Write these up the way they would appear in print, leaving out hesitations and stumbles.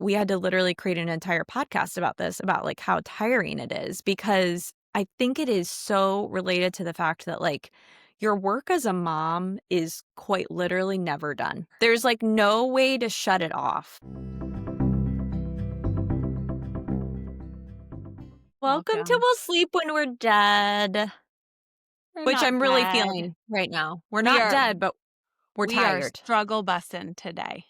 we had to literally create an entire podcast about this, about like how tiring it is, because I think it is so related to the fact that like your work as a mom is quite literally never done. There's like no way to shut it off. Welcome to We'll Sleep When We're Dead, We're which not I'm really dead. feeling right now. We're We not are dead, but we're we are tired. struggle bussin' today.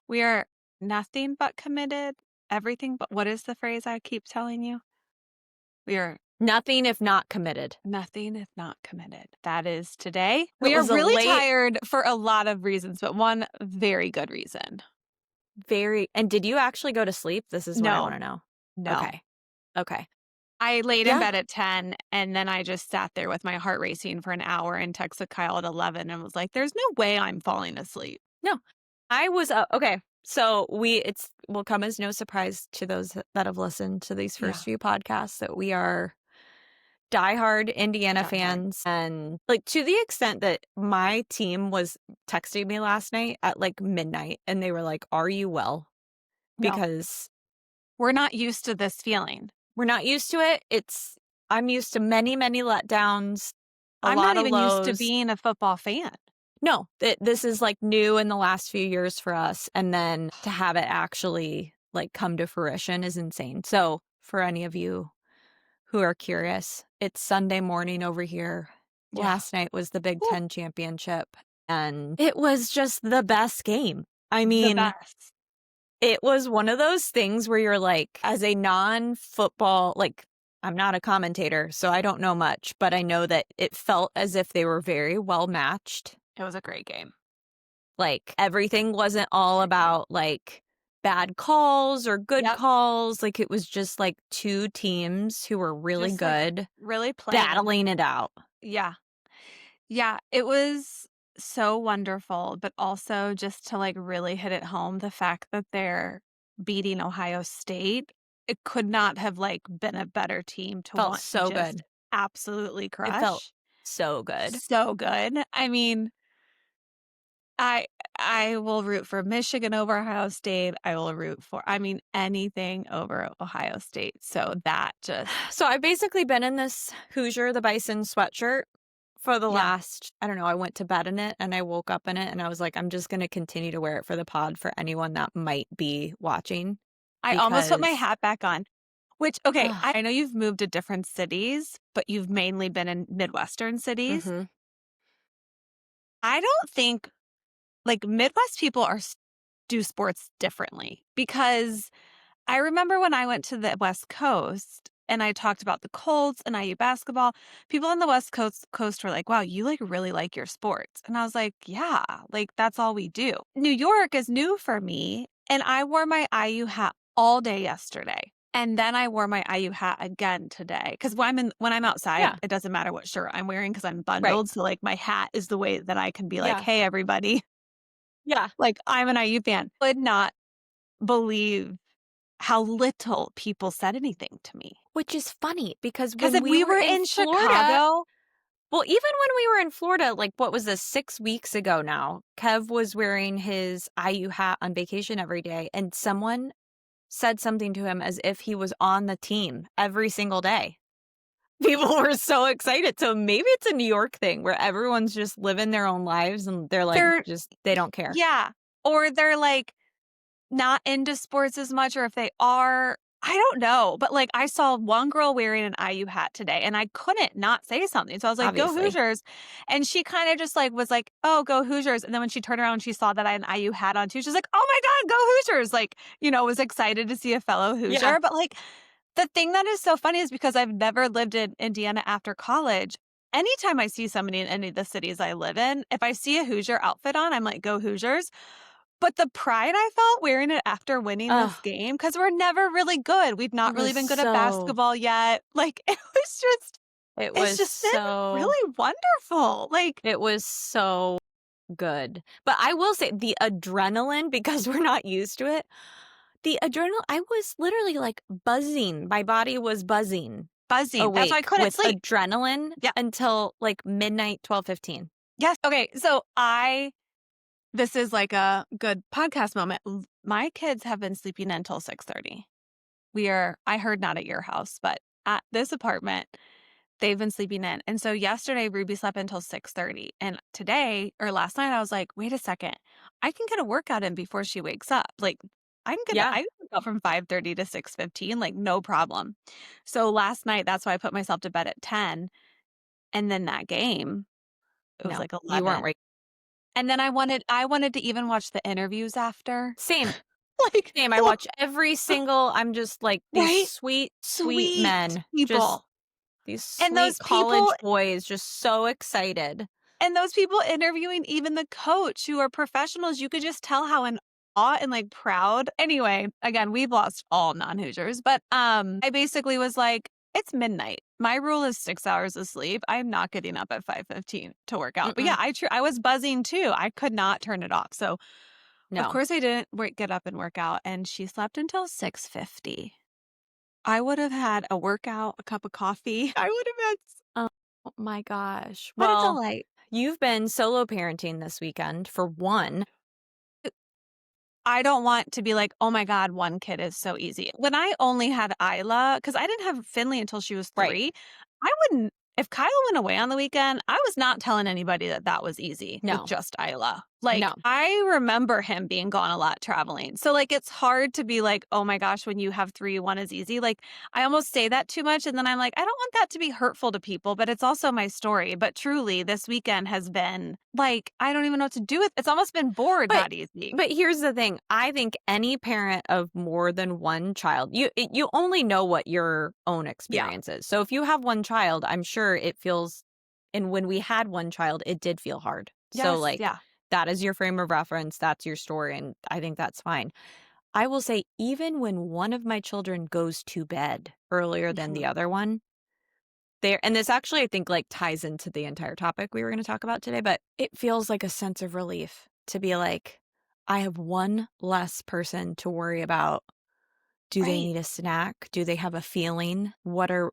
We are nothing but committed, everything but what is the phrase I keep telling you? We are Nothing if not committed. nothing if not committed. That is today. It We are was a really late- tired for a lot of reasons, but one very good reason. And did you actually go to sleep? This is what I No. want to know. No. Okay. I laid in Yeah. bed at 10 and then I just sat there with my heart racing for an hour and texted Kyle at 11 and was like, there's no way I'm falling asleep. No, I was okay. So will come as no surprise to those that have listened to these first few podcasts that we are diehard Indiana fans, and like to the extent that my team was texting me last night at like midnight and they were like, "Are you well?" No. Because We're not used to this feeling. we're not used to it. I'm used to many, many letdowns, I'm lot not of even lows. used to being a football fan. No, this is like new in the last few years for us. And then to have it actually like come to fruition is insane. So for any of you who are curious, it's Sunday morning over here. Yeah. Last night was the Big Ten championship and it was just the best game. I mean, the best. It was one of those things where you're like, as a non-football, like I'm not a commentator, so I don't know much, but I know that it felt as if they were very well matched. It was a great game. Like everything wasn't all about like bad calls or good calls. Like it was just like two teams who were really Just, good, like, really playing battling it out. Yeah. Yeah, it was so wonderful, but also just to like really hit it home, the fact that they're beating Ohio State, it could not have like been a better team to Felt want so to just good. absolutely crush. It felt so good. So good. I mean, I will root for Michigan over Ohio State. I will root for, anything over Ohio State. So that just. So I've basically been in this Hoosier the Bison sweatshirt for the last, I don't know, I went to bed in it and I woke up in it and I was like, I'm just going to continue to wear it for the pod for anyone that might be watching. I almost put my hat back on, which, okay, I know you've moved to different cities, but you've mainly been in Midwestern cities. Mm-hmm. I don't think, like, Midwest people do sports differently, because I remember when I went to the West Coast and I talked about the Colts and IU basketball, people on the West Coast were like, wow, you like really like your sports. And I was like, yeah, like that's all we do. New York is new for me. And I wore my IU hat all day yesterday. And then I wore my IU hat again today. Because when I'm outside, it doesn't matter what shirt I'm wearing because I'm bundled. So like my hat is the way that I can be like, hey, everybody. Yeah. Like I'm an IU fan. I would not believe how little people said anything to me. Which is funny because if we were in Chicago. Well, even when we were in Florida, like what was this, 6 weeks ago now, Kev was wearing his IU hat on vacation every day and someone said something to him as if he was on the team every single day. People were so excited. So maybe it's a New York thing where everyone's just living their own lives and they're like, they don't care. Yeah. Or they're like not into sports as much, or if they are, I don't know. But like I saw one girl wearing an IU hat today and I couldn't not say something. So I was like, Go Hoosiers. And she kind of just like was like, oh, go Hoosiers. And then when she turned around, she saw that I had an IU hat on too. She's like, oh my God, go Hoosiers. Like, was excited to see a fellow Hoosier. Yeah. But like the thing that is so funny is because I've never lived in Indiana after college. Anytime I see somebody in any of the cities I live in, if I see a Hoosier outfit on, I'm like, go Hoosiers. But the pride I felt wearing it after winning this game, because we're never really good. We've not really been good at basketball yet. Like, it was just been really wonderful. Like, it was so good. But I will say the adrenaline, because we're not used to it, the adrenaline, I was literally like buzzing. My body was buzzing. That's why I couldn't sleep. Adrenaline until like midnight, 12:15. Yes. Okay. So this is like a good podcast moment. my kids have been sleeping until 6:30. I heard not at your house, but at this apartment, they've been sleeping in. And so yesterday, Ruby slept until 6:30. And today or last night, I was like, wait a second, I can get a workout in before she wakes up. Like, Yeah. I can work out from 5:30 to 6:15, like, no problem. So last night, that's why I put myself to bed at 10. And then that game, it was No, like you weren't 11. right. And then I wanted to even watch the interviews after. Same, Like, same. I watch every single I'm just like, these right? sweet, sweet Sweet men, just people. these And sweet those college people boys just so excited. And those people interviewing even the coach who are professionals, you could just tell how in awe and, like, proud. Anyway, again, we've lost all non-Hoosiers, but, I basically was like, "It's midnight. My rule is 6 hours of sleep. I'm not getting up at 5:15 to work out." But, yeah, Mm-mm, I was buzzing too. I could not turn it off. So, of no. course, I didn't get up and work out, and she slept until 6:50. I would have had a workout, a cup of coffee. I would have had Oh my gosh. what a Well, delight. you've been solo parenting this weekend for one. I don't want to be like, "Oh my god, 1 kid is so easy." When I only had Isla, because I didn't have Finley until she was Right. 3, I wouldn't if Kyle went away on the weekend, I was not telling anybody that that was easy with No, just Isla. Like, no. I remember him being gone a lot traveling. So, like, it's hard to be like, "Oh my gosh, when you have 3, 1 is easy." Like, I almost say that too much, and then I'm like, I don't want that to be hurtful to people, but it's also my story. But truly, this weekend has been, like, I don't even know what to do with it's almost been bored, But not easy. but here's the thing. I think any parent of more than one child, you only know what your own Yeah. experience is. So if you have one child, I'm sure it feels, and when we had one child, it did feel hard. So Yes, like yeah. that is your frame of reference, that's your story, and I think that's fine. I will say even when one of my children goes to bed earlier than the Mhm. other one, there, and this actually I think like ties into the entire topic we were going to talk about today, but it feels like a sense of relief to be like, I have one less person to worry about. Do they Right. need a snack? Do they have a feeling? What are,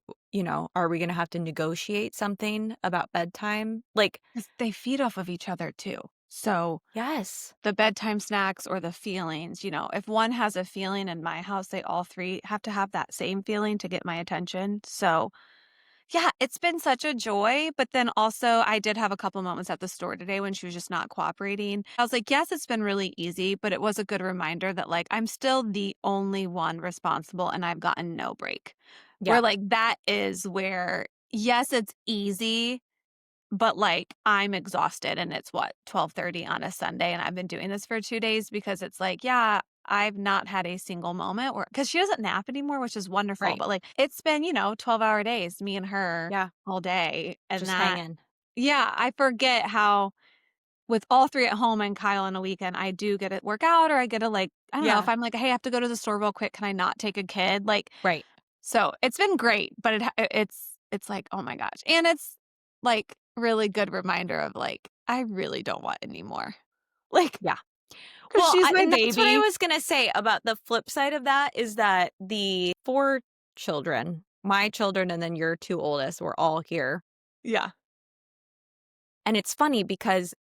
are we going to have to negotiate something about bedtime? Like, 'Cause they feed off of each other too. So, yes. the bedtime snacks or the feelings, if one has a feeling in my house, they all 3 have to have that same feeling to get my attention. So, yeah, it's been such a joy, but then also I did have a couple moments at the store today when she was just not cooperating. I was like, "Yes, it's been really easy," but it was a good reminder that, like, I'm still the only one responsible and I've gotten no break. Where, Yeah. like, that is where, yes, it's easy. But, like, I'm exhausted and it's what, 12:30 on a Sunday, and I've been doing this for 2 days because it's like, yeah, I've not had a single moment where because she doesn't nap anymore, which is wonderful, Right. but, like, it's been, 12-hour days, me and her Yeah. all day, and Just that hanging. yeah, I forget how with all 3 at home and Kyle on a weekend, I do get to work out or I get to, like I don't know, if Yeah. I'm like, "Hey, I have to go to the store real quick, can I not take a kid?" Like, Right. so, it's been great, but it's like, "Oh my gosh," and it's, like, really good reminder of, like, I really don't want any more. Like, Yeah. 'cause Well, she's my and that's what I baby. was gonna say about the flip side of that is that the 4 children, my children and then your 2 oldest, were all here. Yeah. And it's funny because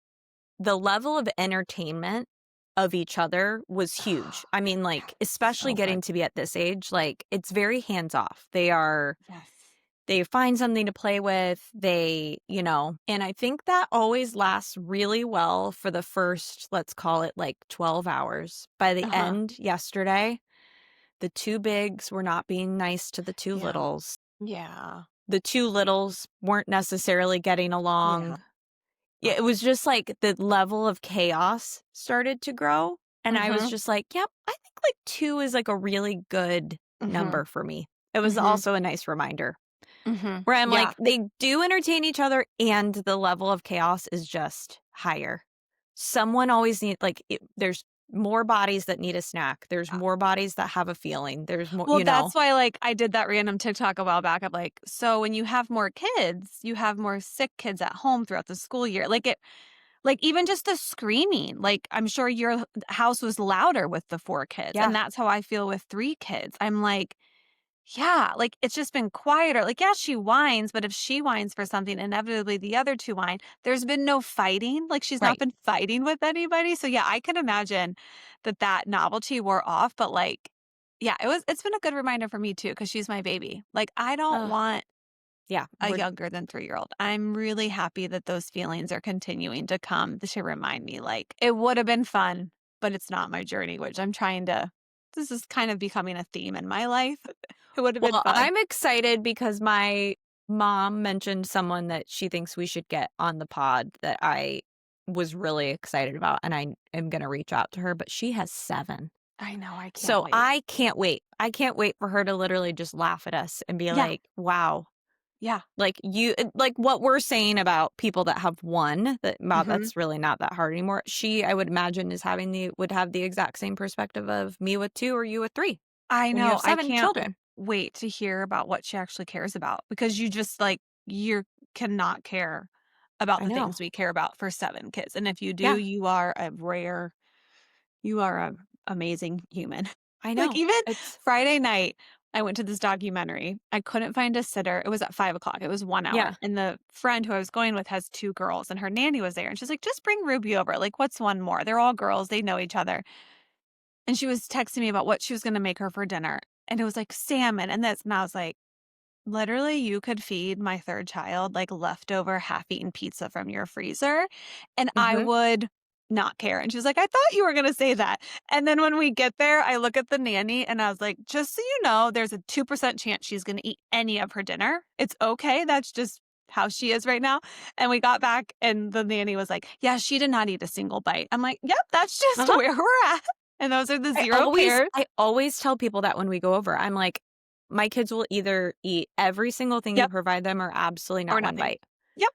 the level of entertainment of each other was huge. I mean, like, especially So fun. getting to be at this age, like, it's very hands off. Yes. They find something to play with. And I think that always lasts really well for the first, let's call it like 12 hours. By the Uh-huh. end, yesterday, the 2 bigs were not being nice to the 2 Yeah. littles. Yeah. The 2 littles weren't necessarily getting Yeah. along. Yeah, it Right. was just like the level of chaos started to grow. And I was Mhm. just like, yep, I think like 2 is like a really good Mhm. number for me. It was Mhm. also a nice reminder Mhm. where I'm Yeah. like, they do entertain each other and the level of chaos is just higher. Someone always there's more bodies that need a snack. There's Yeah. more bodies that have a feeling. There's more, Well, that's why, like, I did that random TikTok a while back of, like, so when you have more kids, you have more sick kids at home throughout the school year. Like, even just the screaming, like, I'm sure your house was louder with the 4 kids, yeah, and that's how I feel with 3 kids. I'm like, Yeah, like, it's just been quieter. Like, yeah, she whines, but if she whines for something, inevitably the other 2 whine. There's been no fighting, like, she's not Right. been fighting with anybody, so, yeah, I can imagine that that novelty wore off, but, like, yeah, it's been a good reminder for me too, because she's my baby. Like, I don't Uh, want yeah, a we're younger than 3-year-old. I'm really happy that those feelings are continuing to come to remind me, like, it would have been fun, but it's not my journey, which I'm trying to this is kind of becoming a theme in my life. It would have been well, fun. I'm excited because my mom mentioned someone that she thinks we should get on the pod that I was really excited about, and I am gonna reach out to her, but she has 7. I know, I can't So wait. I can't wait. I can't wait for her to literally just laugh at us and be Yeah, like, "Wow." yeah, Like what we're saying about people that have 1, that, wow, mhm. that's really not that hard anymore. She, I would imagine, is having the would have the exact same perspective of me with 2 or you with 3 I when you know, have I 7 can't children. wait to hear about what she actually cares about because you just, like you cannot care about I the know. things we care about for 7 kids, and if you do, Yeah, you are a amazing human. I Like, know. even It's Friday night, I went to this documentary. I couldn't find a sitter. It was at 5 o'clock. It was 1 hour, yeah. and the friend who I was going with has 2 girls, and her nanny was there, and she's like, "Just bring Ruby over, like, what's 1 more? They're all girls, they know each other." And she was texting me about what she was gonna make her for dinner, and it was, like, salmon and this, and I was like, "Literally, you could feed my 3rd child, like, leftover half-eaten pizza from your freezer, and I Mhm. would not care." And she was like, "I thought you were gonna say that." And then when we get there, I look at the nanny and I was like, "Just so you know, there's a 2% chance she's gonna eat any of her dinner. It's okay, that's just how she is right now." And we got back and the nanny was like, "Yeah, she did not eat a single bite." I'm like, "Yep, that's just Uh-huh. where we're at." And those are the 0 pairs I always tell people that when we go over. I'm like, "My kids will either eat every single thing you Yep, provide them or absolutely or not 1 nothing. bite." Yep,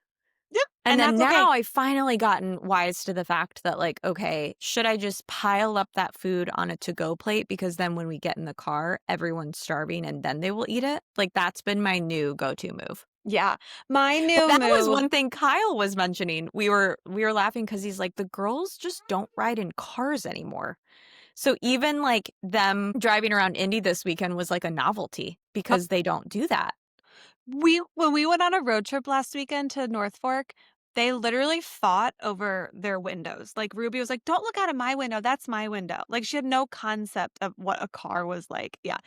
yep, And and then that's okay. now I've finally gotten wise to the fact that, like, okay, should I just pile up that food on a to-go plate because then when we get in the car, everyone's starving and then they will eat it? Like, that's been my new go-to move. Yeah. My But new that was move one thing Kyle was mentioning. We were laughing because he's like, "The girls just don't ride in cars anymore." So even, like, them driving around Indy this weekend was like a novelty oh, because they don't do that. we when we went on a road trip last weekend to North Fork, they literally fought over their windows. Like, Ruby was like, "Don't look out of my window, that's my window." Like, she had no concept of what a car was like. Yeah.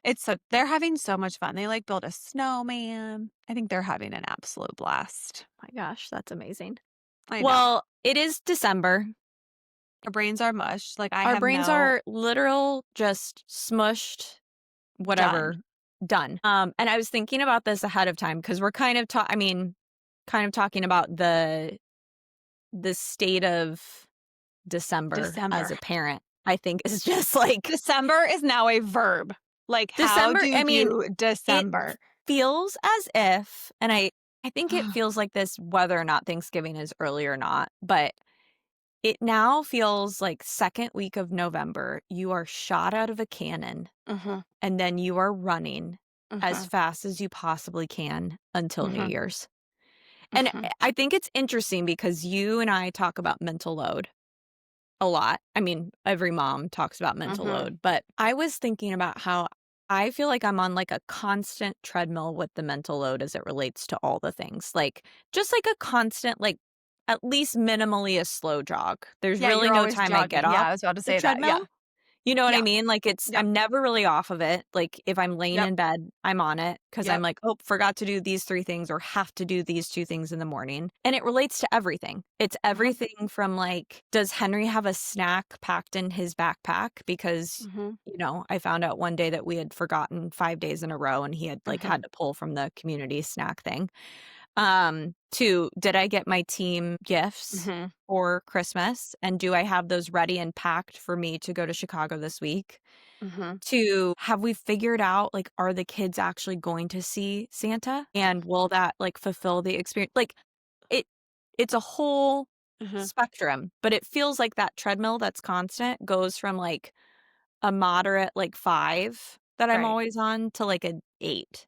It's so they're having so much fun. They, like, built a snowman. I think they're having an absolute blast. My gosh, that's amazing. I know. Well, it is December. Our brains are mush. Like, I Our have brains no are literal, just smushed, done. whatever, done. And I was thinking about this ahead of time because we're kind of I mean, kind of talking about the state of December as December. a parent, I think is just like December is now a verb. Like, how December, do I mean, you it December? feels as if, and I think it feels like this whether or not Thanksgiving is early or not, but it now feels like 2nd week of November, you are shot out of a cannon, Mhm, and then you are running as mhm, fast as you possibly can until New mhm, Year's. And mhm, I think it's interesting because you and I talk about mental load a lot. I mean, every mom talks about mental mhm. load, but I was thinking about how I feel like I'm on like a constant treadmill with the mental load as it relates to all the things. Like, just like a constant, like, at least minimally a slow jog. There's Yeah, really you're no always time I get jogging. Yeah, off I was about to the say that. Yeah. treadmill. You know what I Yeah. mean? Like, it's Yep. I'm never really off of it. Like, if I'm laying Yep. in bed, I'm on it because 'cause I'm Yep. like, "Oh, forgot to do these 3 things or have to do these 2 things in the morning." And it relates to everything. It's Mhm, everything from, like, does Henry have a snack packed in his backpack? Because, mhm, I found out one day that we had forgotten 5 days in a row and he had, like, mhm, had to pull from the community snack thing. To did I get my team gifts mhm, for Christmas, and do I have those ready and packed for me to go to Chicago this week? mhm. To have we figured out, like, are the kids actually going to see Santa, and will that, like, fulfill the experience? Like, it it's a whole Mhm. spectrum, but it feels like that treadmill that's constant goes from, like, a moderate, like, 5 that I'm Right. always on to, like, an 8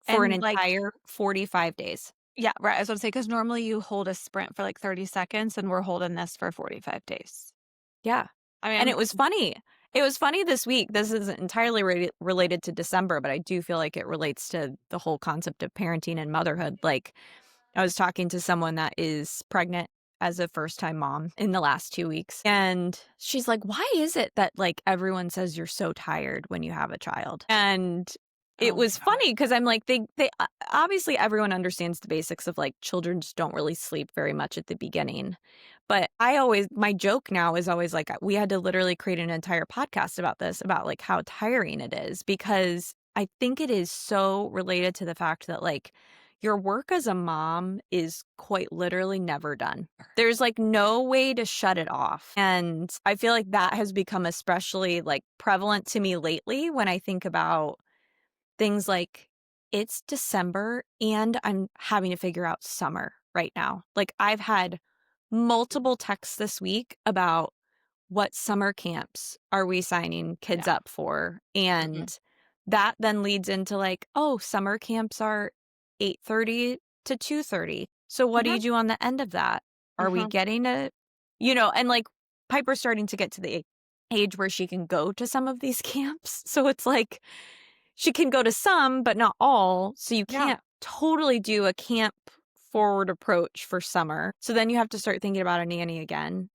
for an And, like entire 45 days. yeah, right, I was gonna say because normally you hold a sprint for, like, 30 seconds, and we're holding this for 45 days. Yeah. I mean, And it was funny. It was funny this week. This isn't entirely related to December, but I do feel like it relates to the whole concept of parenting and motherhood. Like, I was talking to someone that is pregnant as a first-time mom in the last 2 weeks, and she's like, "Why is it that, like, everyone says you're so tired when you have a child?" And it Oh my was god. funny because 'cause I'm like, they obviously, everyone understands the basics of, like, children just don't really sleep very much at the beginning. But I always my joke now is always like, we had to literally create an entire podcast about this, about, like, how tiring it is, because I think it is so related to the fact that, like, your work as a mom is quite literally never done. There's, like, no way to shut it off, and I feel like that has become especially, like, prevalent to me lately when I think about things like, it's December and I'm having to figure out summer right now. Like, I've had multiple texts this week about what summer camps are we signing kids Yeah. up for? Mhm. And that then leads into like, oh, summer camps are 8:30 to 2:30. So what do Yeah. you do on the end of that? Are we Mhm. getting a and like Piper's starting to get to the age where she can go to some of these camps. So it's like she can go to some, but not all, so you Yeah. can't totally do a camp forward approach for summer. So then you have to start thinking about a nanny again.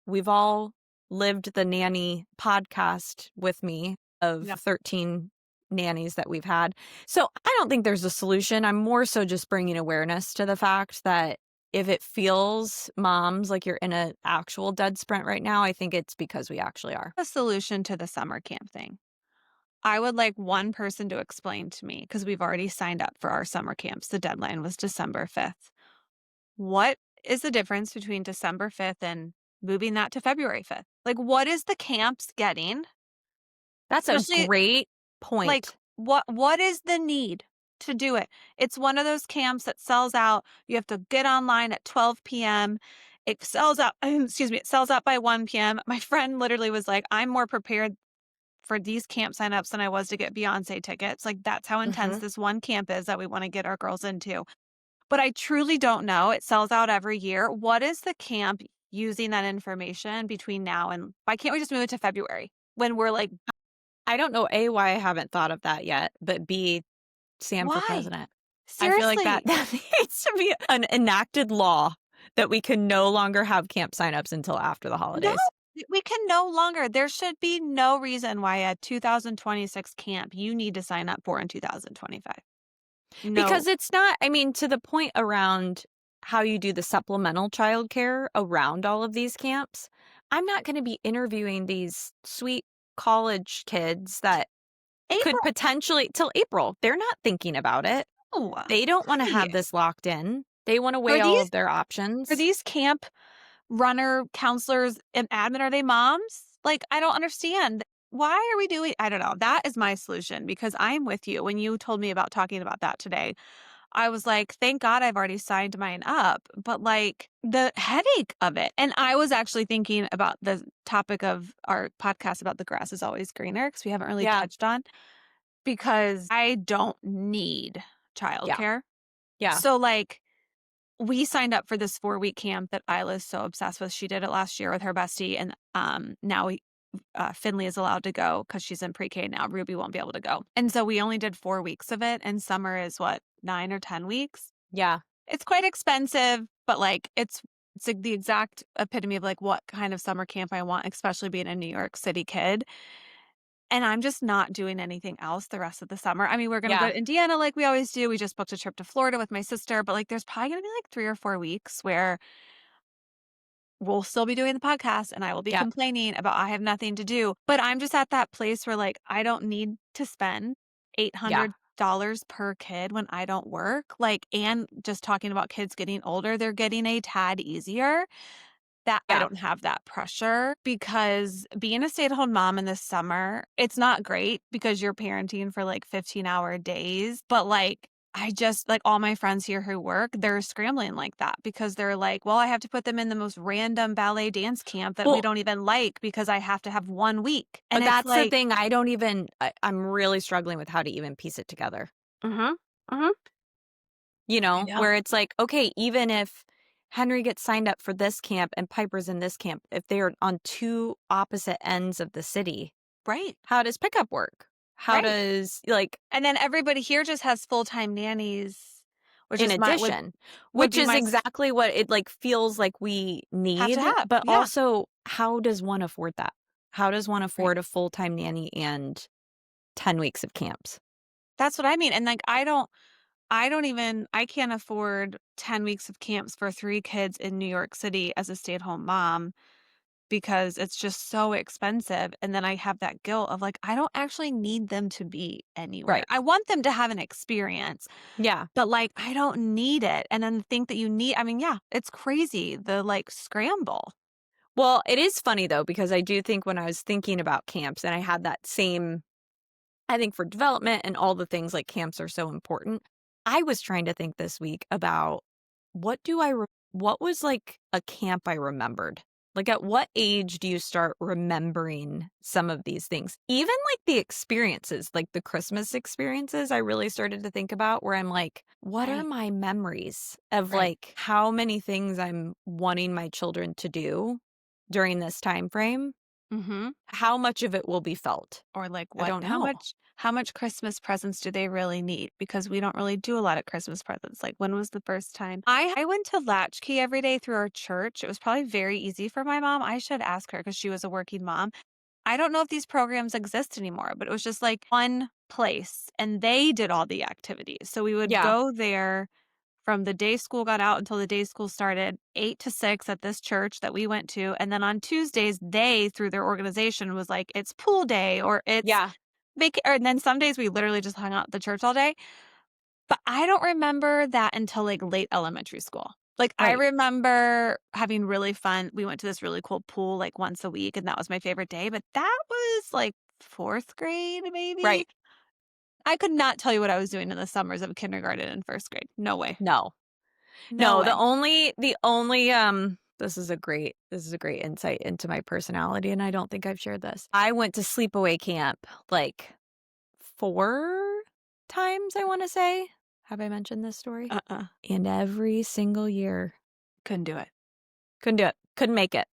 We've all lived the nanny podcast with me of Yep. 13 nannies that we've had. So I don't think there's a solution. I'm more so just bringing awareness to the fact that if it feels, moms, like you're in an actual dead sprint right now, I think it's because we actually are. A solution to the summer camp thing. I would like one person to explain to me because we've already signed up for our summer camps. The deadline was December 5th. What is the difference between December 5th and moving that to February 5th? Like, what is the camps getting? That's a Especially, great like, point. what is the need to do it? It's one of those camps that sells out. You have to get online at 12 p.m. It sells out, excuse me, it sells out by 1 p.m. My friend literally was like, I'm more prepared for these camp signups than I was to get Beyonce tickets. Like, that's how intense Mhm. this one camp is that we want to get our girls into. But I truly don't know. It sells out every year. What is the camp using that information between now and why can't we just move it to February when we're like, I don't know, A, why I haven't thought of that yet, but B, Sam for why? president. I feel like that Seriously. that needs to be an enacted law that we can no longer have camp signups until after the No, holidays. we can no longer. There should be no reason why a 2026 camp you need to sign up for in 2025. Because No. it's not, I mean, to the point around how you do the supplemental childcare around all of these camps, I'm not gonna be interviewing these sweet college kids that could April. potentially till April. They're not thinking about it. They don't wanna Why? have this locked in. They wanna Are weigh all these of their are options. these camp runner, counselors, and admin, are they moms? Like, I don't understand. Why are we doing I don't know. That is my solution because I'm with you. When you told me about talking about that today, I was like, thank God I've already signed mine up. But like the headache of it. And I was actually thinking about the topic of our podcast about the grass is always greener because we haven't really Yeah, touched on because I don't need yeah, childcare. yeah, So like we signed up for this 4-week camp that Isla's so obsessed with. She did it last year with her bestie, and, now Finley is allowed to go because she's in pre-K now. Ruby won't be able to go. And so we only did 4 weeks of it, and summer is what, 9 or 10 weeks? yeah. It's quite expensive, but, like, it's like the exact epitome of, like, what kind of summer camp I want, especially being a New York City kid. And I'm just not doing anything else the rest of the summer. I mean, we're gonna go Yeah, to Indiana like we always do. We just booked a trip to Florida with my sister, but, like, there's probably gonna be, like, 3 or 4 weeks where we'll still be doing the podcast and I will be yeah, complaining about I have nothing to do. But I'm just at that place where, like, I don't need to spend yeah. $800 per kid when I don't work. Like, and just talking about kids getting older, they're getting a tad easier. That I Yeah. don't have that pressure because being a stay-at-home mom in the summer, it's not great because you're parenting for, like, 15-hour days, but, like, I just like, all my friends here who work, they're scrambling like that because they're like, "Well, I have to put them in the most random ballet dance camp that we Well, don't even like because I have to have 1 week." And it's that's the like, thing, I don't even I'm really struggling with how to even piece it together, mhm, mhm. I know. where it's like, okay, even if Henry gets signed up for this camp and Piper's in this camp, if they're on 2 opposite ends of the city, Right. How does pickup work? How Right. does like And then everybody here just has full-time nannies, which in is my addition, would which be is my exactly what it, like, feels like we have to need, have. but Yeah. also, how does one afford that? How does one Right. afford a full-time nanny and 10 weeks of camps? That's what I mean, and, like, I can't afford 10 weeks of camps for 3 kids in New York City as a stay-at-home mom because it's just so expensive, and then I have that guilt of, like, I don't actually need them to be anywhere. Right. I want them to have an experience, Yeah. but, like, I don't need it, and then think that you need I mean, yeah, it's crazy, the, like, scramble. Well, it is funny, though, because I do think when I was thinking about camps and I had that same I think for development and all the things like camps are so important. I was trying to think this week about what was like a camp I remembered? Like at what age do you start remembering some of these things? Even like the experiences, like the Christmas experiences, I really started to think about where I'm like, what are Right, my memories of right. like how many things I'm wanting my children to do during this time frame? Mhm. How much of it will be felt? Or, like, I what don't know. how much Christmas presents do they really need? Because we don't really do a lot of Christmas presents. Like, when was the first time I went to Latchkey every day through our church. It was probably very easy for my mom. I should ask her because she was a working mom. I don't know if these programs exist anymore, but it was just, like, one place, and they did all the activities. So we would Yeah. go there from the day school got out until the day school started, 8 to 6 at this church that we went to, and then on Tuesdays, they, through their organization, was like, "It's pool day," or "It's Yeah. and then some days we literally just hung out at the church all day, but I don't remember that until, like, late elementary school. Like, I Right. remember having really fun we went to this really cool pool, like, once a week, and that was my favorite day, but that was, like, 4th grade, maybe? Right. I could not tell you what I was doing in the summers of kindergarten and 1st grade. No way. No. No No, way. this is a great insight into my personality, and I don't think I've shared this. I went to sleepaway camp, like, 4 times, I wanna say. Have I mentioned this story? Uh-uh. And every single year, Couldn't do it. couldn't do it. Couldn't make it.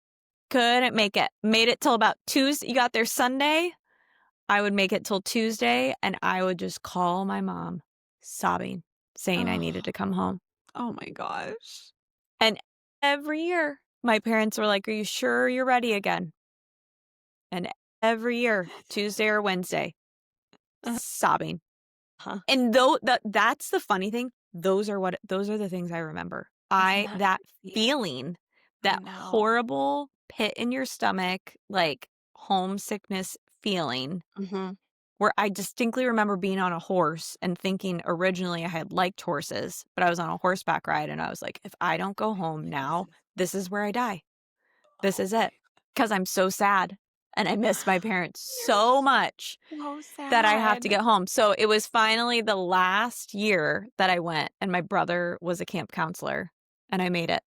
Couldn't make it. Made it till about Tuesday. You got there Sunday, I would make it till Tuesday, and I would just call my mom sobbing, saying I needed Oh. to come home. Oh my gosh. And every year, my parents were like, "Are you sure you're ready again?" And every year, Tuesday or Wednesday, sobbing. Uh-huh. And though that's the funny thing, those are the things I remember. Isn't I that that crazy? feeling, I that know. horrible pit in your stomach, like homesickness feeling Mhm. where I distinctly remember being on a horse and thinking originally I had liked horses, but I was on a horseback ride and I was like, if I don't go home now, this is where I die. This Oh is my it. Because I'm so sad and I miss my parents You're so much so that I have to sad. get home. So it was finally the last year that I went, and my brother was a camp counselor, and I made it.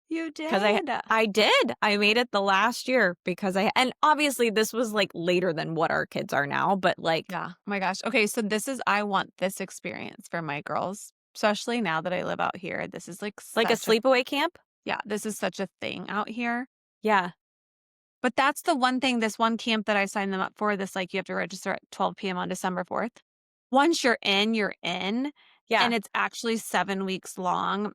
You 'Cause did. I did. I made it the last year because I and obviously this was, like, later than what our kids are now, but, like Yeah. Oh my gosh. Okay, so this is I want this experience for my girls, especially now that I live out here. This is like like a such a sleepaway camp? yeah, this is such a thing out here. Yeah. But that's the one thing, this one camp that I signed them up for, this like you have to register at 12 p.m. on December 4th. Once you're in, Yeah. and it's actually 7 weeks long.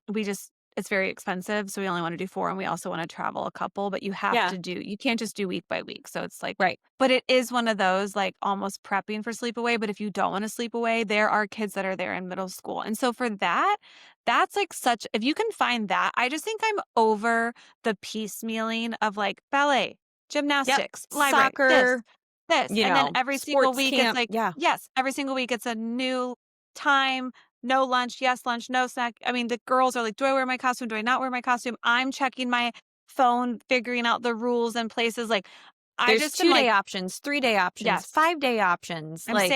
It's very expensive, so we only wanna do 4, and we also wanna travel a couple, but Yeah. you can't just do week by week, so it's like Right. but it is one of those, like, almost prepping for sleepaway, but if you don't wanna sleep away, there are kids that are there in middle school, and so for that, that's, like, such if you can find that I just think I'm over the piecemealing of, like, ballet, Yep. gymnastics, library, Soccer, and then every single sports week, it's camp. like Yeah. yes, every single week, it's a new time, no lunch, yes lunch, no snack. I mean, the girls are like, "Do I wear my costume? Do I not wear my costume?" I'm checking my phone, figuring out the rules and places, like, I There's just am 2-day like options, 3-day options, yes. 5-day options, like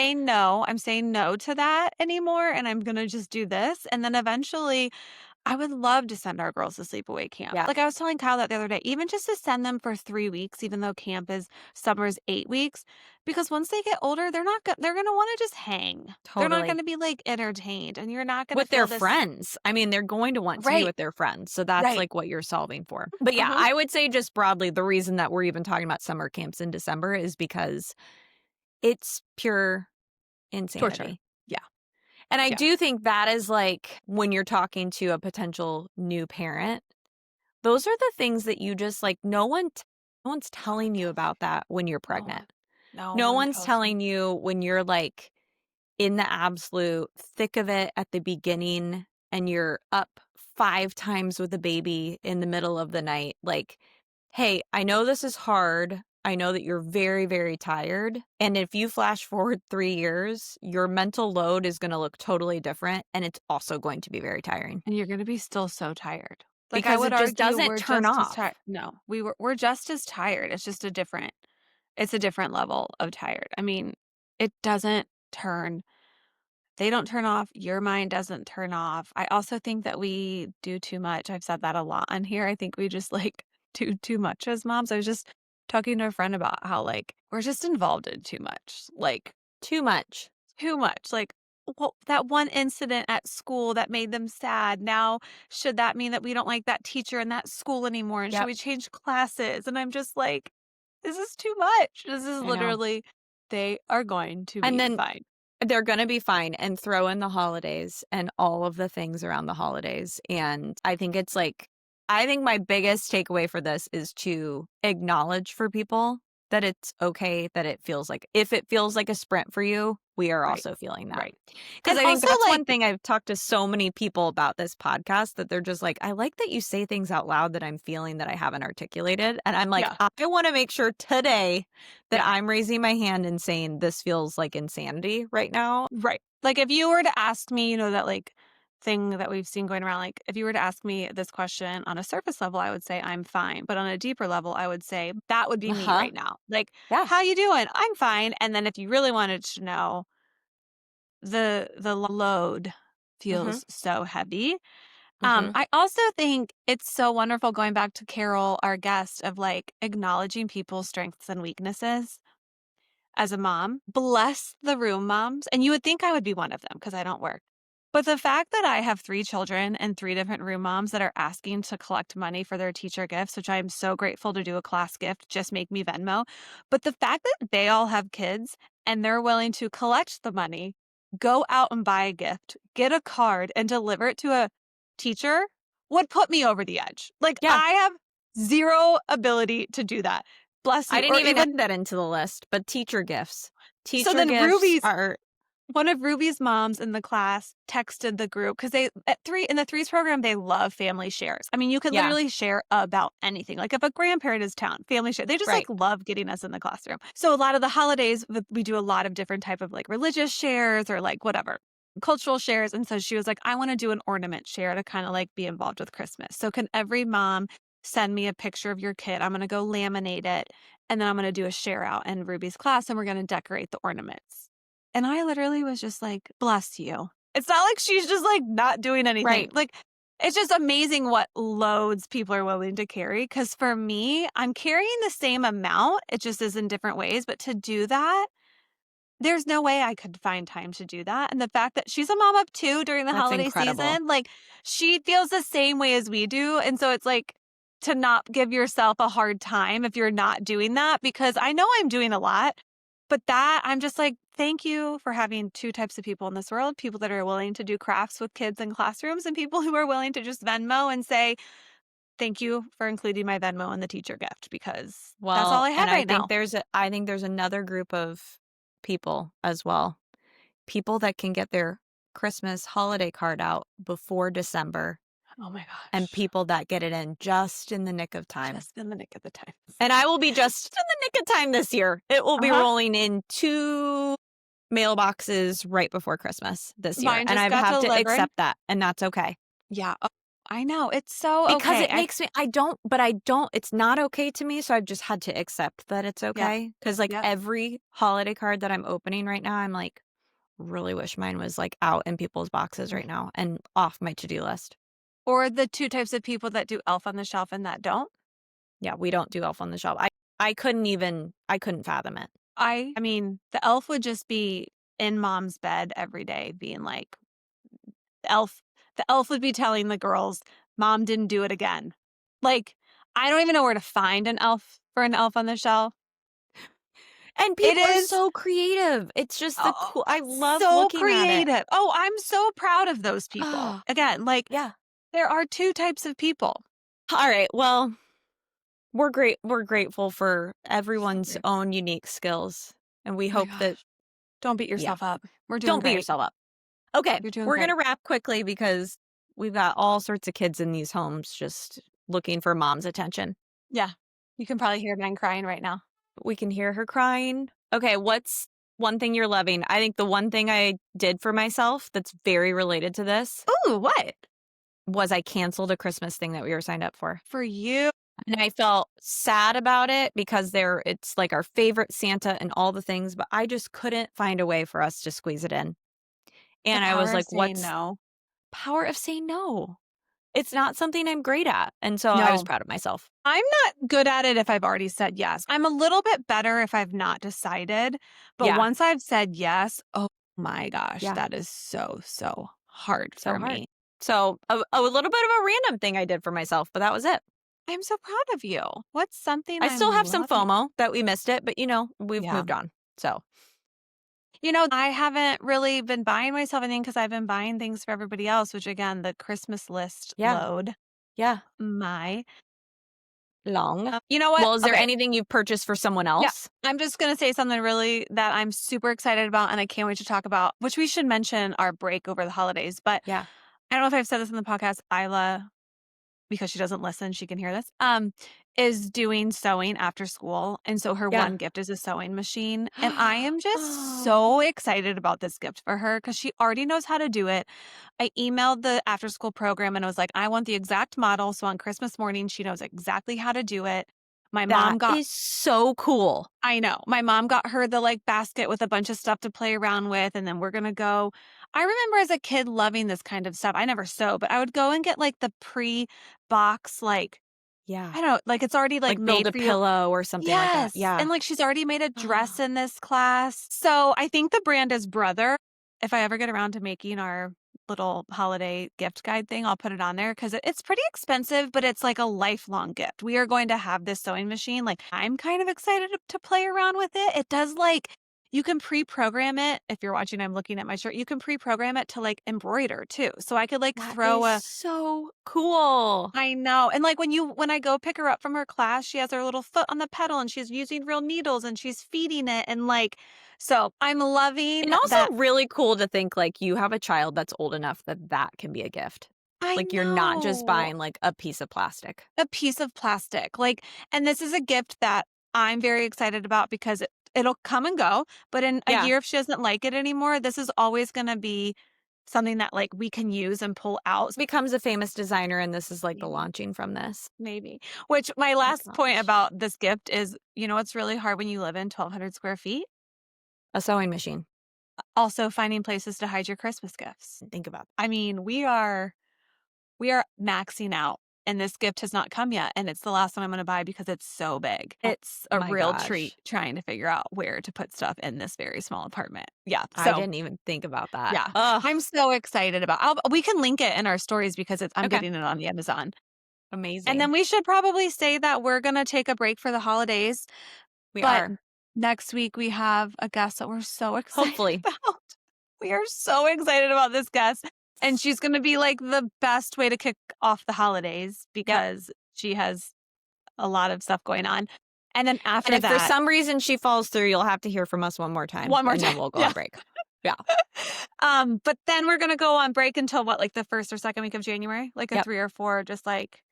I'm saying no to that anymore, and I'm gonna just do this, and then eventually I would love to send our girls to sleepaway camp. Yeah, Like, I was telling Kyle that the other day, even just to send them for 3 weeks, even though summer's 8 weeks, because once they get older, they're gonna wanna just hang. They're not totally. gonna be, like, entertained, and you're not gonna With their feel this. friends. I mean, they're going to want to be Right, with their friends, so that's, right. like, what you're solving for. But, yeah, Mhm. I would say just broadly, the reason that we're even talking about summer camps in December is because it's pure Torture. insanity. Yeah, And I yeah. do think that is, like, when you're talking to a potential new parent, those are the things that you just, like, no one's No one telling you tells you. about that when you're No pregnant. one. No No one one's tells you. telling you when you're, like, in the absolute thick of it at the beginning and you're up 5 times with a baby in the middle of the night, like, "Hey, I know this is hard. I know that you're very, very tired, and if you flash forward 3 years, your mental load is gonna look totally different, and it's also going to be very tiring." And you're gonna be still so tired. Like, I Because would it just argue doesn't we're turn just as tired. off. No, we're just as tired. It's a different level of tired. I mean, it doesn't turn they don't turn off, your mind doesn't turn off. I also think that we do too much. I've said that a lot on here. I think we just, like, do too much as moms. I was just talking to a friend about how, like, we're just involved in too much. Like, Too much. too much. Like, well, that one incident at school that made them sad. Now, should that mean that we don't like that teacher in that school anymore? And should Yep, we change classes? And I'm just like, this is too much. This is I know. literally, they are going to And be then fine. they're gonna be fine and throw in the holidays and all of the things around the holidays, and I think it's like I think my biggest takeaway for this is to acknowledge for people that it's okay that it feels like if it feels like a sprint for you, we are Right. also feeling that. Right. Because And I think also, that's like, one thing I've talked to so many people about this podcast that they're just like, "I like that you say things out loud that I'm feeling that I haven't articulated," and I'm like, yeah, "I wanna make sure today that yeah, I'm raising my hand and saying this feels like insanity right now." right. Like, if you were to ask me, that, like, thing that we've seen going around, like, if you were to ask me this question on a surface level, I would say I'm fine. But on a deeper level, I would say that would be me Uh-huh. right now. Like, Yeah. how you doing? I'm fine. And then if you really wanted to know, the load Mhm. feels so heavy. Mhm. I also think it's so wonderful going back to Carol, our guest, of, like, acknowledging people's strengths and weaknesses as a mom. Bless the room moms, and you would think I would be one of them because I don't work. But the fact that I have 3 children and 3 different room moms that are asking to collect money for their teacher gifts, which I am so grateful to do a class gift, just make me Venmo. But the fact that they all have kids and they're willing to collect the money, go out and buy a gift, get a card, and deliver it to a teacher would put me over the edge. Like, Yeah. I have 0 ability to do that. Bless I you. didn't Or even add even that into the list, but teacher gifts. so Teacher then gifts are one of Ruby's moms in the class texted the group because they at 3 in the threes program, they love family shares. I mean, you could yeah, literally share about anything. Like, if a grandparent is town, family share. They just, like, right. love getting us in the classroom. So a lot of the holidays, we do a lot of different type of, like, religious shares or, like, whatever, cultural shares, and so she was like, "I wanna do an ornament share to kinda, like, be involved with Christmas. So can every mom send me a picture of your kid? I'm gonna go laminate it, and then I'm gonna do a share out in Ruby's class, and we're gonna decorate the ornaments." And I literally was just like, "Bless you." It's not like she's just, like, not doing anything. Right. Like, it's just amazing what loads people are willing to carry. Because for me, I'm carrying the same amount, it just is in different ways, but to do that, there's no way I could find time to do that, and the fact that she's a mom of 2 during the That's holiday incredible. season, like, she feels the same way as we do, and so it's like, to not give yourself a hard time if you're not doing that, because I know I'm doing a lot, but that I'm just like, "Thank you for having 2 types of people in this world, people that are willing to do crafts with kids in classrooms, and people who are willing to just Venmo and say, 'Thank you for including my Venmo in the teacher gift,' because that's all Well, I and have right now." I think there's another group of people as well. People that can get their Christmas holiday card out before December Oh my and gosh. people that get it in just in the nick of time. Just in the nick of the time. And I will be just in the nick of time this year. It will be Uh-huh. rolling in 2 mailboxes right before Christmas this year, Mine and just I got have to delivered. accept that, and that's okay. Yeah. Oh, I know. It's so Because okay. it makes me I don't it's not okay to me, so I've just had to accept that it's Yep. okay. Because like, Yep. every holiday card that I'm opening right now, I'm like, "Really wish mine was, like, out in people's boxes right Right. now and off my to-do list." Or the 2 types of people that do Elf on the Shelf and that don't. Yeah, we don't do Elf on the Shelf. I couldn't fathom it. I mean, the elf would just be in mom's bed every day being like, the elf the elf would be telling the girls, "Mom didn't do it again." Like, I don't even know where to find an elf for an Elf on the Shelf. And It people are is so creative. It's just the oh, cool I love so looking at it. creative. Oh, I'm so proud of those people. Oh, Again, like, yeah. there are 2 types of people. All right. Well, we're grateful for So everyone's grateful. own unique skills, and we Oh my hope that gosh. Don't beat yeah, yourself up. We're doing don't beat great. yourself up. Okay, You're doing we're great. gonna wrap quickly because we've got all sorts of kids in these homes just looking for mom's attention. Yeah. You can probably hear mine crying right now. We can hear her crying. Okay, what's one thing you're loving? I think the one thing I did for myself that's very related to this Ooh, what? was I canceled a Christmas thing that we were signed up for. For you. And I felt sad about it because it's like our favorite Santa and all the things, but I just couldn't find a way for us to squeeze it in. The And I was power of like, saying what's no. power of saying no? It's not something I'm great at. And so I was No. proud of myself. I'm not good at it if I've already said yes. I'm a little bit better if I've not decided, but Yeah. once I've said yes, oh my gosh, Yeah. that is so, so hard So for hard. me. So a little bit of a random thing I did for myself, but that was it. I'm so proud of you. What's something I still I'm have some loving? FOMO that we missed it, but we've Yeah. moved on. So I haven't really been buying myself anything because I've been buying things for everybody else, which again, the Christmas list yeah. load. Yeah. My. Long. You know what? Well, is there Okay. anything you've purchased for someone Yeah. else? I'm just going to say something really that I'm super excited about and I can't wait to talk about, which we should mention our break over the holidays. But Yeah. I don't know if I've said this in the podcast. Isla, because she doesn't listen, she can hear this, is doing sewing after school. And so her Yeah. one gift is a sewing machine. And I am just Oh, so excited about this gift for her because she already knows how to do it. I emailed the after school program and I was like, I want the exact model. So on Christmas morning, she knows exactly how to do it. My that mom got is so cool. I know. My mom got her the, like, basket with a bunch of stuff to play around with, and then we're gonna go I remember as a kid loving this kind of stuff. I never sew, but I would go and get, like, the pre-box, like, Yeah. I don't know, like, it's already, like, Like build made a for you. pillow or something like that. Yes, Yeah. and, like, she's already made a dress Oh, in this class. So, I think the brand is Brother. If I ever get around to making our little holiday gift guide thing, I'll put it on there 'cause it's pretty expensive, but it's like a lifelong gift. We are going to have this sewing machine, like, I'm kind of excited to play around with it. It does, like you can pre-program it. If you're watching, I'm looking at my shirt. You can pre-program it to, like, embroider too. So I could, like, that throw is a so cool. I know, and, like, when I go pick her up from her class, she has her little foot on the pedal, and she's using real needles, and she's feeding it, and, like so I'm loving And also that really cool to think like you have a child that's old enough that that can be a gift. I Like you're not just know, buying like a piece of plastic. a piece of plastic, like and this is a gift that I'm very excited about because it'll come and go, but in a Yeah. year, if she doesn't like it anymore, this is always gonna be something that, like, we can use and pull out. Becomes a famous designer and this is like the Maybe. launching from this. Maybe. Which my My last point gosh. about this gift is, it's really hard when you live in 1,200 square feet? A sewing machine. Also finding places to hide your Christmas gifts. Think about I mean, we are maxing out, and this gift has not come yet, and it's the last one I'm gonna buy because it's so big. that. Oh It's a my real treat gosh. trying to figure out where to put stuff in this very small apartment. Yeah, I so, didn't even think about that. yeah. Ugh. I'm so excited about we can link it in our stories because I'm Okay. getting it on Amazon. And Amazing. then we should probably say that we're gonna take a break for the holidays. We But are. next week, we have a guest that we're so excited Hopefully. about. We are so excited about this guest, and she's gonna be, like, the best way to kick off the holidays Yep. because she has a lot of stuff going on, and then And after if for that some reason she falls through, you'll have to hear from us one more time one more and time. then we'll go Yeah. on break. Yeah. But then we're gonna go on break until what, like, the 1st or 2nd week of January? Like, a Yep. 3 or 4, just, like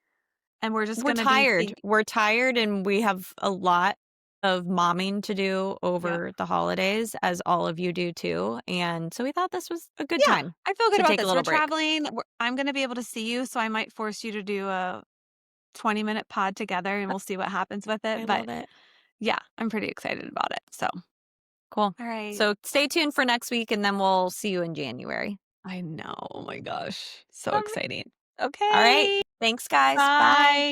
and we're just We're gonna be tired. We're tired and we have a lot of momming to do yeah. over the holidays, as all of you do too. And so we thought this was a good Yeah, time I feel good to about take a this. We're little break. traveling, I'm gonna be able to see you, so I might force you to do a 20-minute pod together, and we'll see what happens with it, I but love it. yeah, I'm pretty excited about it, so Cool. alright. So stay tuned for next week and then we'll see you in January. I know, oh my gosh, so Love exciting. All right. Okay. Thanks, guys. Bye. Bye.